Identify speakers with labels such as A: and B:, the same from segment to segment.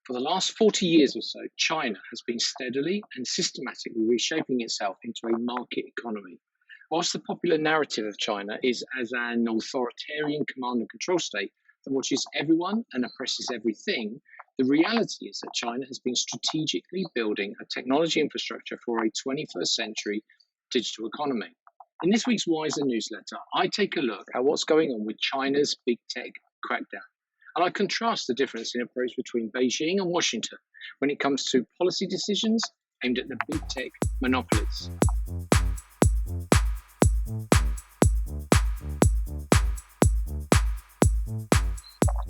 A: For the last 40 years or so, China has been steadily and systematically reshaping itself into a market economy. Whilst the popular narrative of China is as an authoritarian command and control state that watches everyone and oppresses everything, the reality is that China has been strategically building a technology infrastructure for a 21st century digital economy. In this week's Wiser newsletter, I take a look at what's going on with China's big tech crackdown. And I contrast the difference in approach between Beijing and Washington when it comes to policy decisions aimed at the big tech monopolies.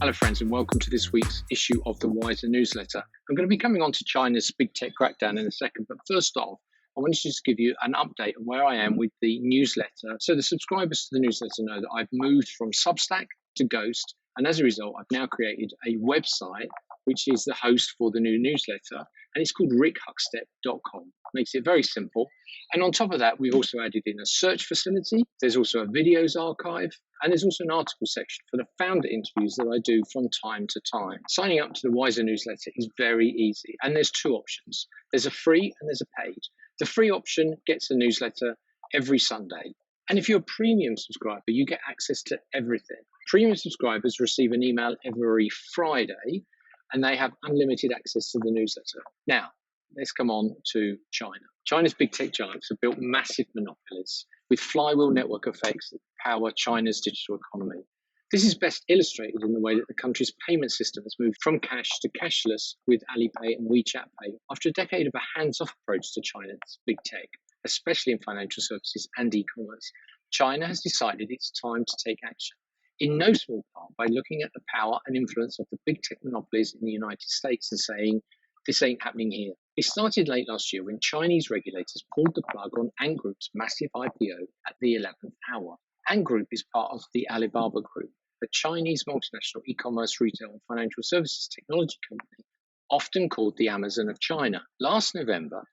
A: Hello, friends, and welcome to this week's issue of the Wiser newsletter. I'm going to be coming on to China's big tech crackdown in a second, but first off, I wanted to just give you an update on where I am with the newsletter. So the subscribers to the newsletter know that I've moved from Substack to Ghost, and as a result, I've now created a website which is the host for the new newsletter, and it's called rickhuckstep.com. Makes it very simple. And on top of that, we've also added in a search facility. There's also a videos archive, and there's also an article section for the founder interviews that I do from time to time. Signing up to the Wiser newsletter is very easy, and there's two options. There's a free and there's a paid. The free option gets a newsletter every Sunday. And if you're a premium subscriber, you get access to everything. Premium subscribers receive an email every Friday, and they have unlimited access to the newsletter. Now, let's come on to China. China's big tech giants have built massive monopolies with flywheel network effects that power China's digital economy. This is best illustrated in the way that the country's payment system has moved from cash to cashless with Alipay and WeChat Pay after a decade of a hands-off approach to China's big tech, especially in financial services and e-commerce. China has decided it's time to take action, in no small part by looking at the power and influence of the big tech monopolies in the United States and saying, this ain't happening here. It started late last year when Chinese regulators pulled the plug on Ant Group's massive IPO at the 11th hour. Ant Group is part of the Alibaba Group, a Chinese multinational e-commerce, retail and financial services technology company, often called the Amazon of China. Last November,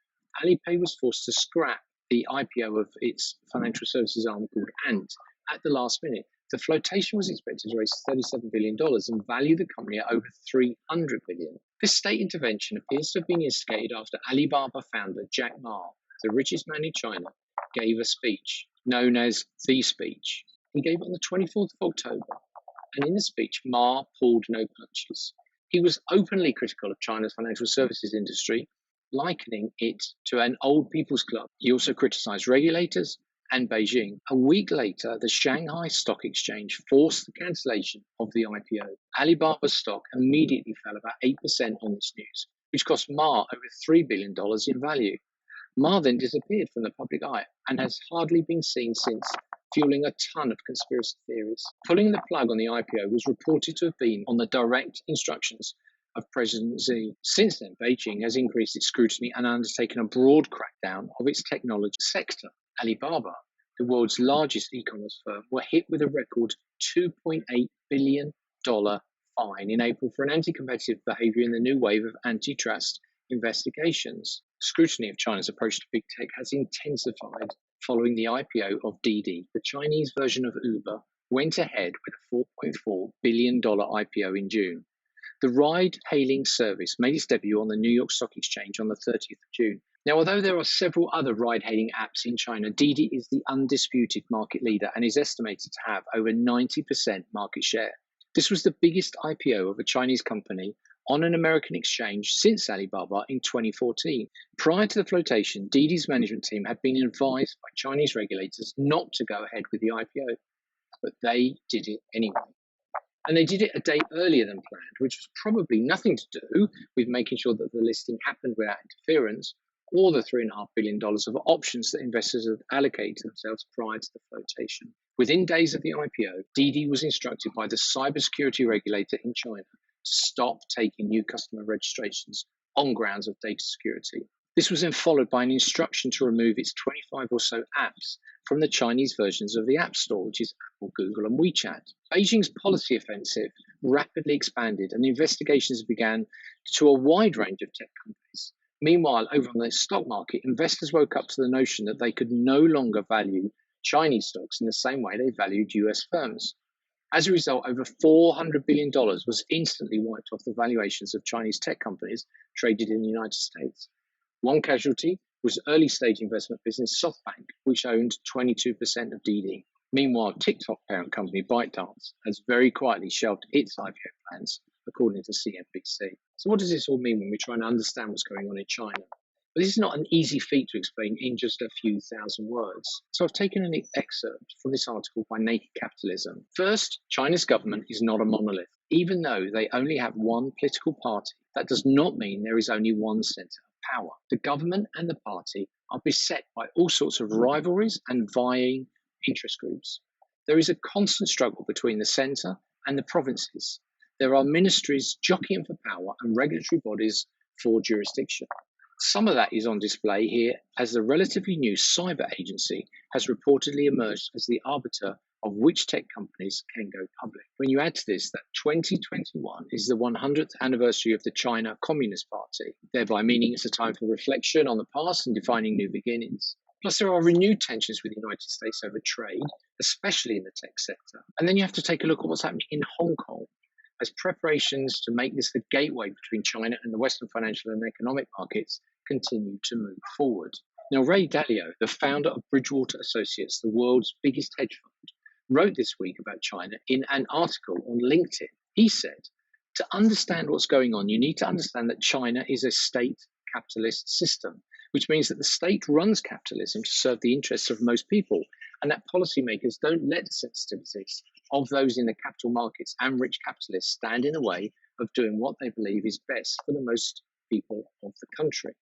A: Alipay was forced to scrap the IPO of its financial services arm called Ant at the last minute. The flotation was expected to raise $37 billion and value the company at over $300 billion. This state intervention appears to have been instigated after Alibaba founder Jack Ma, the richest man in China, gave a speech known as The Speech. He gave it on the 24th of October, and in the speech, Ma pulled no punches. He was openly critical of China's financial services industry, likening it to an old people's club. He also criticized regulators and Bejing. A week later, the Shanghai Stock Exchange forced the cancellation of the IPO. Alibaba's stock immediately fell about 8% on this news, which cost Ma over $3 billion in value. Ma then disappeared from the public eye and has hardly been seen since, fueling a ton of conspiracy theories. Pulling the plug on the IPO was reported to have been on the direct instructions of President Xi. Since then, Beijing has increased its scrutiny and undertaken a broad crackdown of its technology sector. Alibaba, the world's largest e-commerce firm, were hit with a record $2.8 billion fine in April for an anti-competitive behavior in the new wave of antitrust investigations. Scrutiny of China's approach to big tech has intensified following the IPO of Didi. The Chinese version of Uber went ahead with a $4.4 billion IPO in June. The ride-hailing service made its debut on the New York Stock Exchange on the 30th of June. Now, although there are several other ride-hailing apps in China, Didi is the undisputed market leader and is estimated to have over 90% market share. This was the biggest IPO of a Chinese company on an American exchange since Alibaba in 2014. Prior to the flotation, Didi's management team had been advised by Chinese regulators not to go ahead with the IPO, but they did it anyway. And they did it a day earlier than planned, which was probably nothing to do with making sure that the listing happened without interference, or the $3.5 billion of options that investors had allocated to themselves prior to the flotation. Within days of the IPO, Didi was instructed by the cybersecurity regulator in China to stop taking new customer registrations on grounds of data security. This was then followed by an instruction to remove its 25 or so apps from the Chinese versions of the App Store, which is Apple, Google, and WeChat. Beijing's policy offensive rapidly expanded, and investigations began to a wide range of tech companies. Meanwhile, over on the stock market, investors woke up to the notion that they could no longer value Chinese stocks in the same way they valued US firms. As a result, over $400 billion was instantly wiped off the valuations of Chinese tech companies traded in the United States. One casualty was early stage investment business SoftBank, which owned 22% of DD. Meanwhile, TikTok parent company ByteDance has very quietly shelved its IPO plans, according to CNBC. So what does this all mean when we're trying to understand what's going on in China? But this is not an easy feat to explain in just a few thousand words. So I've taken an excerpt from this article by Naked Capitalism. First, China's government is not a monolith. Even though they only have one political party, that does not mean there is only one centre of power. The government and the party are beset by all sorts of rivalries and vying interest groups. There is a constant struggle between the centre and the provinces. There are ministries jockeying for power and regulatory bodies for jurisdiction. Some of that is on display here as the relatively new cyber agency has reportedly emerged as the arbiter of which tech companies can go public. When you add to this that 2021 is the 100th anniversary of the China Communist Party, thereby meaning it's a time for reflection on the past and defining new beginnings. Plus, there are renewed tensions with the United States over trade, especially in the tech sector. And then you have to take a look at what's happening in Hong Kong, as preparations to make this the gateway between China and the Western financial and economic markets continue to move forward. Now, Ray Dalio, the founder of Bridgewater Associates, the world's biggest hedge fund, wrote this week about China in an article on LinkedIn. He said, to understand what's going on, you need to understand that China is a state capitalist system, which means that the state runs capitalism to serve the interests of most people, and that policymakers don't let the sensitivities of those in the capital markets and rich capitalists stand in the way of doing what they believe is best for the most people of the country.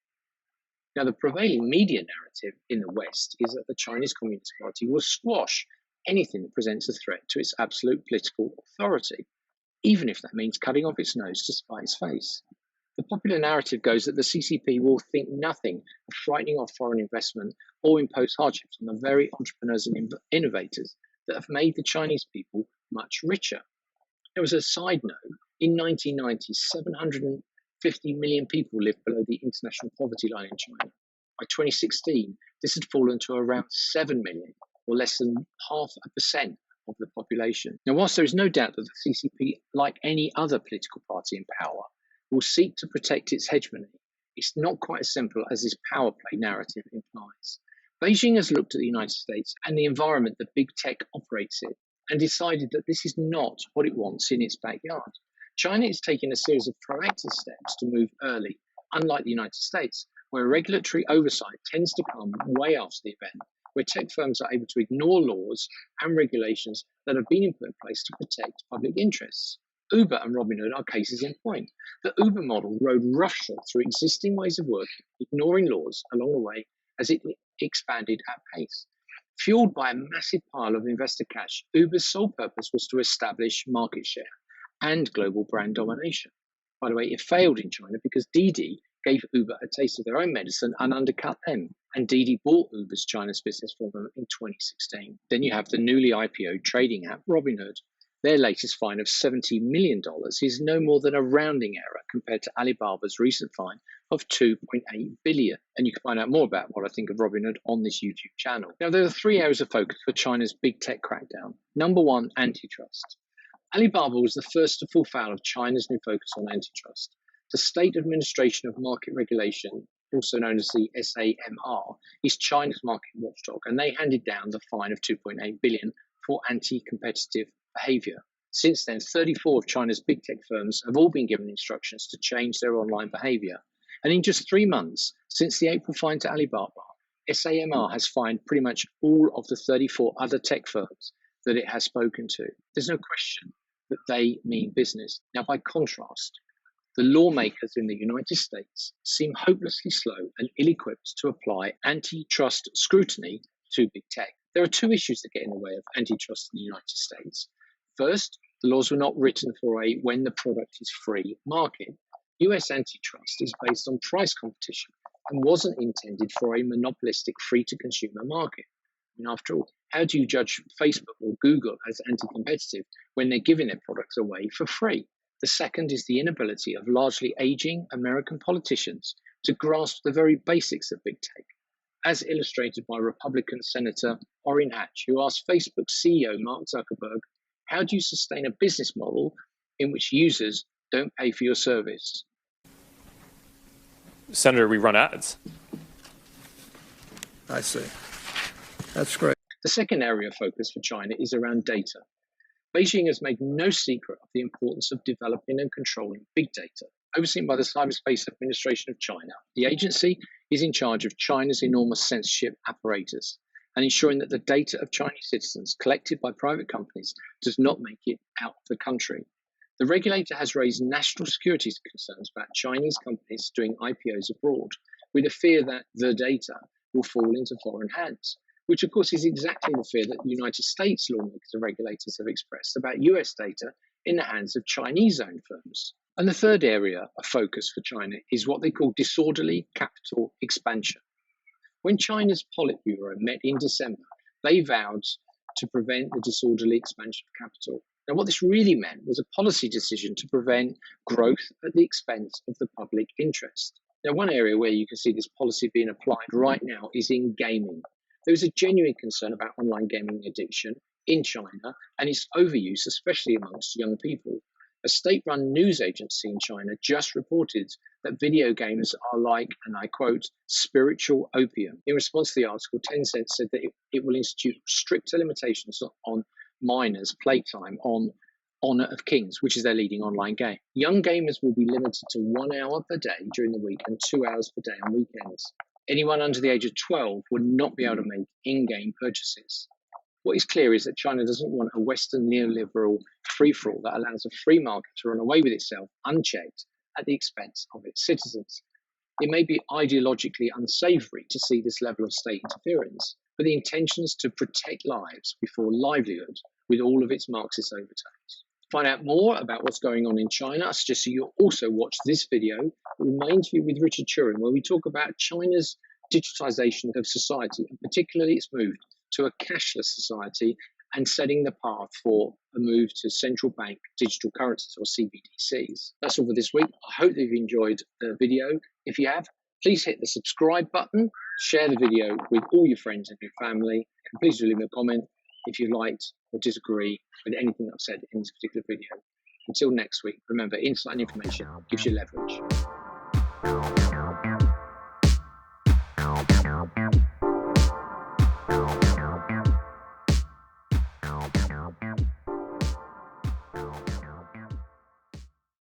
A: Now, the prevailing media narrative in the West is that the Chinese Communist Party will squash anything that presents a threat to its absolute political authority, even if that means cutting off its nose to spite its face. The popular narrative goes that the CCP will think nothing of frightening off foreign investment or impose hardships on the very entrepreneurs and innovators that have made the Chinese people much richer. There was a side note, in 1990, 750 million people lived below the international poverty line in China. By 2016, this had fallen to around 7 million, or less than 0.5% of the population. Now, whilst there is no doubt that the CCP, like any other political party in power, will seek to protect its hegemony, it's not quite as simple as this power play narrative implies. Beijing has looked at the United States and the environment that big tech operates in and decided that this is not what it wants in its backyard. China is taking a series of proactive steps to move early, unlike the United States, where regulatory oversight tends to come way after the event, where tech firms are able to ignore laws and regulations that have been put in place to protect public interests. Uber and Robinhood are cases in point. The Uber model rode roughshod through existing ways of working, ignoring laws along the way as it expanded at pace. Fueled by a massive pile of investor cash, Uber's sole purpose was to establish market share and global brand domination. By the way, it failed in China because Didi gave Uber a taste of their own medicine and undercut them, and Didi bought Uber's China's business for them in 2016. Then you have the newly IPO'd trading app Robinhood. Their latest fine of $70 million is no more than a rounding error compared to Alibaba's recent fine of $2.8 billion. And you can find out more about what I think of Robinhood on this YouTube channel. Now, there are 3 areas of focus for China's big tech crackdown. Number one, antitrust. Alibaba was the first to fall foul of China's new focus on antitrust. The State Administration of Market Regulation, also known as the SAMR, is China's market watchdog, and they handed down the fine of $2.8 billion for anti-competitive behavior. Since then, 34 of China's big tech firms have all been given instructions to change their online behavior. And in just 3 months, since the April fine to Alibaba, SAMR has fined pretty much all of the 34 other tech firms that it has spoken to. There's no question that they mean business. Now, by contrast, the lawmakers in the United States seem hopelessly slow and ill-equipped to apply antitrust scrutiny to big tech. There are 2 issues that get in the way of antitrust in the United States. First, the laws were not written for a when the product is free market. US antitrust is based on price competition and wasn't intended for a monopolistic free-to-consumer market. I mean, after all, how do you judge Facebook or Google as anti-competitive when they're giving their products away for free? The second is the inability of largely aging American politicians to grasp the very basics of big tech, as illustrated by Republican Senator Orrin Hatch, who asked Facebook CEO Mark Zuckerberg, How do you sustain a business model in which users don't pay for your service?
B: Senator, we run ads.
C: I see. That's great.
A: The second area of focus for China is around data. Beijing has made no secret of the importance of developing and controlling big data. Overseen by the Cyberspace Administration of China, the agency is in charge of China's enormous censorship apparatus and ensuring that the data of Chinese citizens collected by private companies does not make it out of the country. The regulator has raised national security concerns about Chinese companies doing IPOs abroad, with a fear that the data will fall into foreign hands, which of course is exactly the fear that the United States lawmakers and regulators have expressed about US data in the hands of Chinese-owned firms. And the third area of focus for China is what they call disorderly capital expansion. When China's Politburo met in December, they vowed to prevent the disorderly expansion of capital. Now, what this really meant was a policy decision to prevent growth at the expense of the public interest. Now, one area where you can see this policy being applied right now is in gaming. There is a genuine concern about online gaming addiction in China and its overuse, especially amongst young people. A state-run news agency in China just reported that video games are like, and I quote, spiritual opium. In response to the article, Tencent said that it will institute stricter limitations on minors' playtime on Honor of Kings, which is their leading online game. Young gamers will be limited to 1 hour per day during the week and 2 hours per day on weekends. Anyone under the age of 12 would not be able to make in-game purchases. What is clear is that China doesn't want a Western neoliberal free-for-all that allows a free market to run away with itself unchecked at the expense of its citizens. It may be ideologically unsavory to see this level of state interference, but the intention is to protect lives before livelihood with all of its Marxist overtones. To find out more about what's going on in China, I suggest you also watch this video with my interview with Richard Turin, where we talk about China's digitization of society, and particularly its move to a cashless society and setting the path for a move to central bank digital currencies or CBDCs. That's all for this week. I hope that you've enjoyed the video. If you have, please hit the subscribe button, share the video with all your friends and your family, and please do leave me a comment if you liked or disagree with anything I've said in this particular video. Until next week, remember, insight and information gives you leverage.